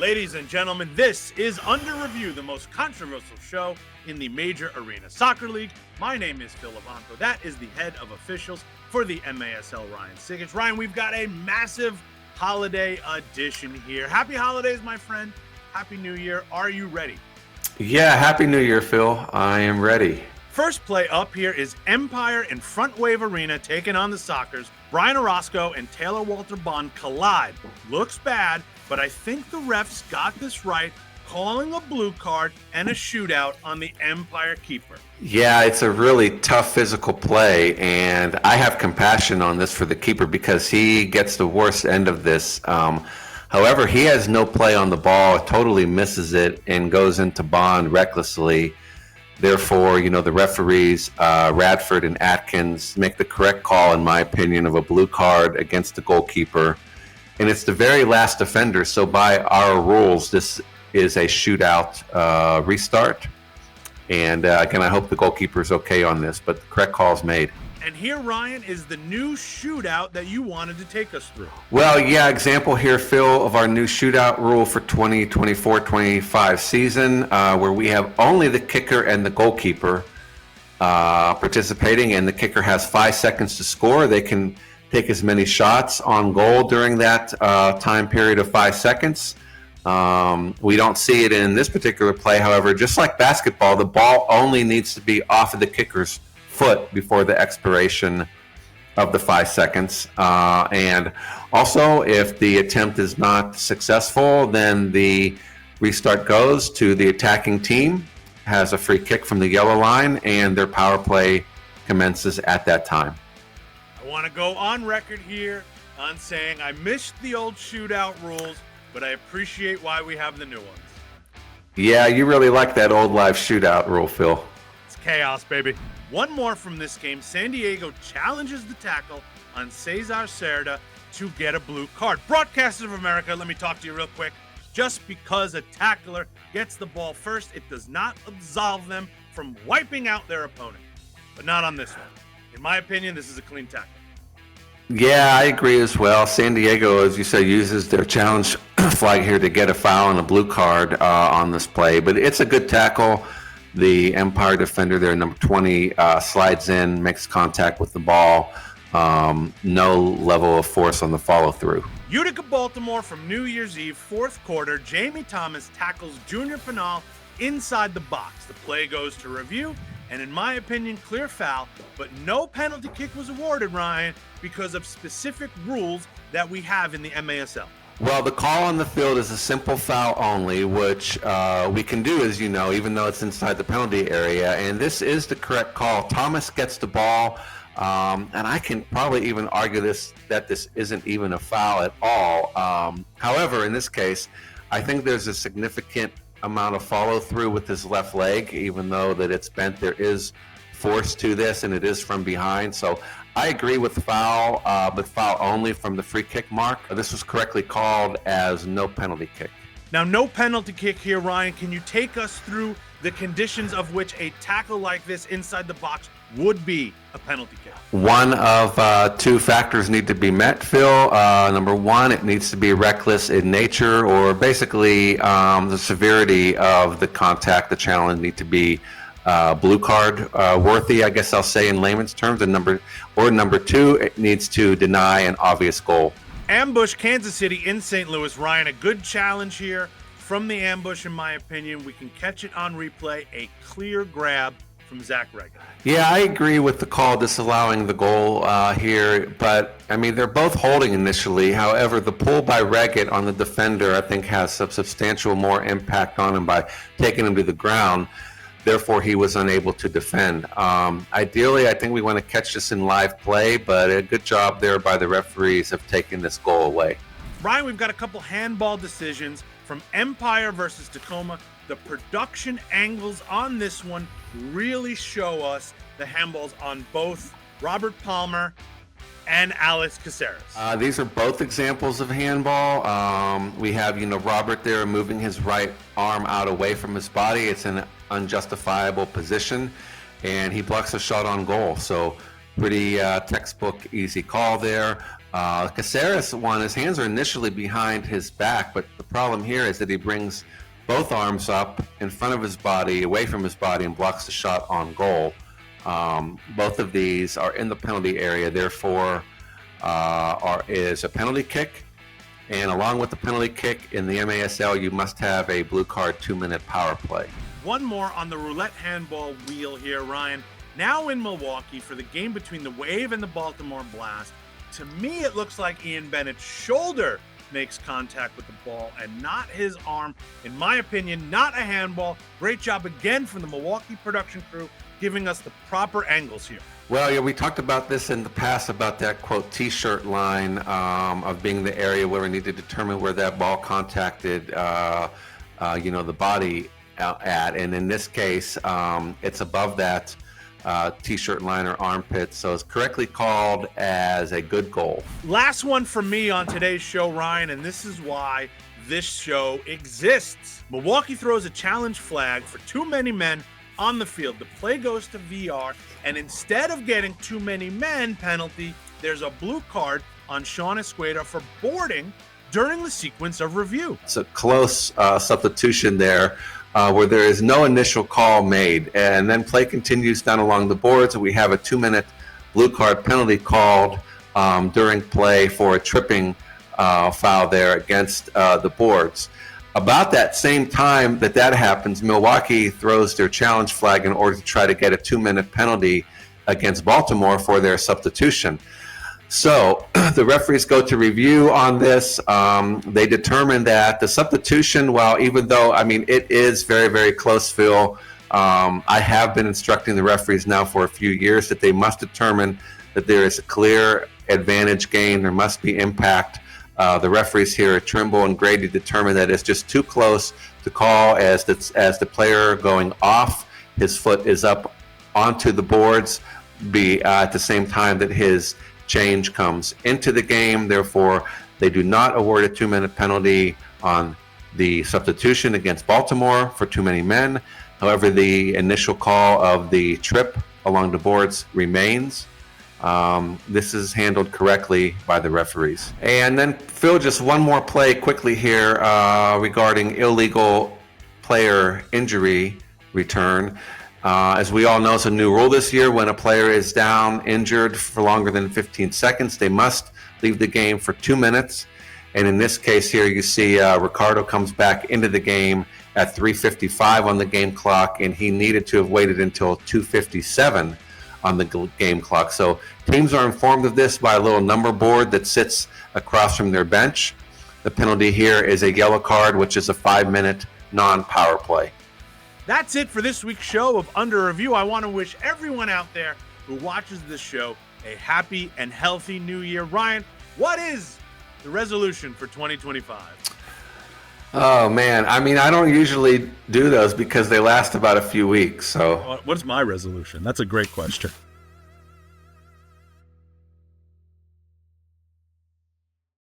Ladies and gentlemen, this is Under Review, the most controversial show in the Major Arena Soccer League. My name is Phil Lavanco. That is the head of officials for the MASL, Ryan Cigich. Ryan, we've got a massive holiday edition here. Happy holidays, my friend. Happy New Year. Are you ready? Yeah, Happy New Year, Phil. I am ready. First play up here is Empire in Front Wave Arena taking on the Sockers. Brian Orozco and Taylor Walter Bond collide. Looks bad, but I think the refs got this right, calling a blue card and a shootout on the Empire keeper. Yeah, it's a really tough physical play, and I have compassion on this for the keeper because he gets the worst end of this. However, he has no play on the ball, totally misses it, and goes into Bond recklessly. Therefore, the referees, Radford and Atkins, make the correct call, in my opinion, of a blue card against the goalkeeper. And it's the very last offender, so by our rules, this is a shootout restart. And again, I hope the goalkeeper's okay on this, but the correct call is made. And here, Ryan, is the new shootout that you wanted to take us through. Well, yeah, example here, Phil, of our new shootout rule for 2024-25 season, where we have only the kicker and the goalkeeper participating, and the kicker has 5 seconds to score. They can take as many shots on goal during that time period of 5 seconds. We don't see it in this particular play. However, just like basketball, the ball only needs to be off of the kicker's foot before the expiration of the 5 seconds. And also, if the attempt is not successful, then the restart goes to the attacking team, has a free kick from the yellow line, and their power play commences at that time. I want to go on record here on saying I missed the old shootout rules, but I appreciate why we have the new ones. Yeah, you really like that old live shootout rule, Phil. It's chaos, baby. One more from this game. San Diego challenges the tackle on Cesar Cerda to get a blue card. Broadcasters of America, let me talk to you real quick. Just because a tackler gets the ball first, it does not absolve them from wiping out their opponent. But not on this one. In my opinion, this is a clean tackle. Yeah, I agree as well. San Diego, as you say, uses their challenge flag here to get a foul and a blue card on this play. But it's a good tackle. The Empire defender there, number 20, slides in, makes contact with the ball. No level of force on the follow-through. Utica, Baltimore from New Year's Eve, fourth quarter. Jamie Thomas tackles Junior Pinal inside the box. The play goes to review, and in my opinion, clear foul, but no penalty kick was awarded, Ryan, because of specific rules that we have in the MASL. Well, the call on the field is a simple foul only, which we can do, as you know, even though it's inside the penalty area. And this is the correct call. Thomas gets the ball, and I can probably even argue that this isn't even a foul at all. However, in this case, I think there's a significant amount of follow-through with his left leg, even though that it's bent. There is force to this, and it is from behind. So I agree with the foul, but foul only from the free kick mark. This was correctly called as no penalty kick. Now, no penalty kick here, Ryan. Can you take us through the conditions of which a tackle like this inside the box would be a penalty kick? One of 2 factors need to be met, Phil. Number one, it needs to be reckless in nature, or basically the severity of the contact, the challenge, need to be blue card worthy, I guess I'll say in layman's terms. And number 2, it needs to deny an obvious goal. Ambush, Kansas City in St. Louis. Ryan, a good challenge here from the ambush, in my opinion. We can catch it on replay. A clear grab from Zach Reagan. Yeah, I agree with the call disallowing the goal here, but I mean, they're both holding initially. However, the pull by Reagan on the defender, I think, has some substantial more impact on him by taking him to the ground. Therefore, he was unable to defend. Ideally, I think we want to catch this in live play, but a good job there by the referees of taking this goal away. Ryan, we've got a couple handball decisions from Empire versus Tacoma. The production angles on this one really show us the handballs on both Robert Palmer and Alex Caceres. These are both examples of handball. We have, Robert there moving his right arm out away from his body. It's an unjustifiable position, and he blocks a shot on goal. So pretty textbook easy call there. Caceres won. His hands are initially behind his back, but the problem here is that he brings both arms up in front of his body, away from his body, and blocks the shot on goal. Both of these are in the penalty area, therefore is a penalty kick. And along with the penalty kick in the MASL, you must have a blue card 2-minute power play. One more on the roulette handball wheel here, Ryan. Now in Milwaukee for the game between the Wave and the Baltimore Blast. To me, it looks like Ian Bennett's shoulder makes contact with the ball and not his arm. In my opinion, not a handball. Great job again from the Milwaukee production crew, giving us the proper angles here. Well, yeah, we talked about this in the past about that, quote, T-shirt line of being the area where we need to determine where that ball contacted, the body at. And in this case, it's above that T-shirt line or armpit, so it's correctly called as a good goal. Last one for me on today's show, Ryan, and this is why this show exists. Milwaukee throws a challenge flag for too many men on the field. The play goes to VR, and instead of getting too many men penalty, there's a blue card on Sean Esqueda for boarding during the sequence of review. It's a close substitution there where there is no initial call made, and then play continues down along the boards, and we have a 2-minute blue card penalty called during play for a tripping foul there against the boards. About that same time that happens, Milwaukee throws their challenge flag in order to try to get a 2-minute penalty against Baltimore for their substitution. So the referees go to review on this. They determine that the substitution, even though, it is very, very close, Phil, I have been instructing the referees now for a few years that they must determine that there is a clear advantage gain. There must be impact. The referees here at Trimble and Grady determined that it's just too close to call as the player going off, his foot is up onto the boards, at the same time that his change comes into the game. Therefore, they do not award a 2-minute penalty on the substitution against Baltimore for too many men. However, the initial call of the trip along the boards remains. This is handled correctly by the referees. And then, Phil, just one more play quickly here regarding illegal player injury return. As we all know, it's a new rule this year. When a player is down, injured for longer than 15 seconds, they must leave the game for 2 minutes. And in this case here, you see Ricardo comes back into the game at 3:55 on the game clock, and he needed to have waited until 2:57 on the game clock. So teams are informed of this by a little number board that sits across from their bench. The penalty here is a yellow card, which is a 5-minute non-power play. That's it for this week's show of Under Review. I want to wish everyone out there who watches this show a happy and healthy new year. Ryan, what is the resolution for 2025? Oh, man. I don't usually do those because they last about a few weeks. So What's my resolution? That's a great question.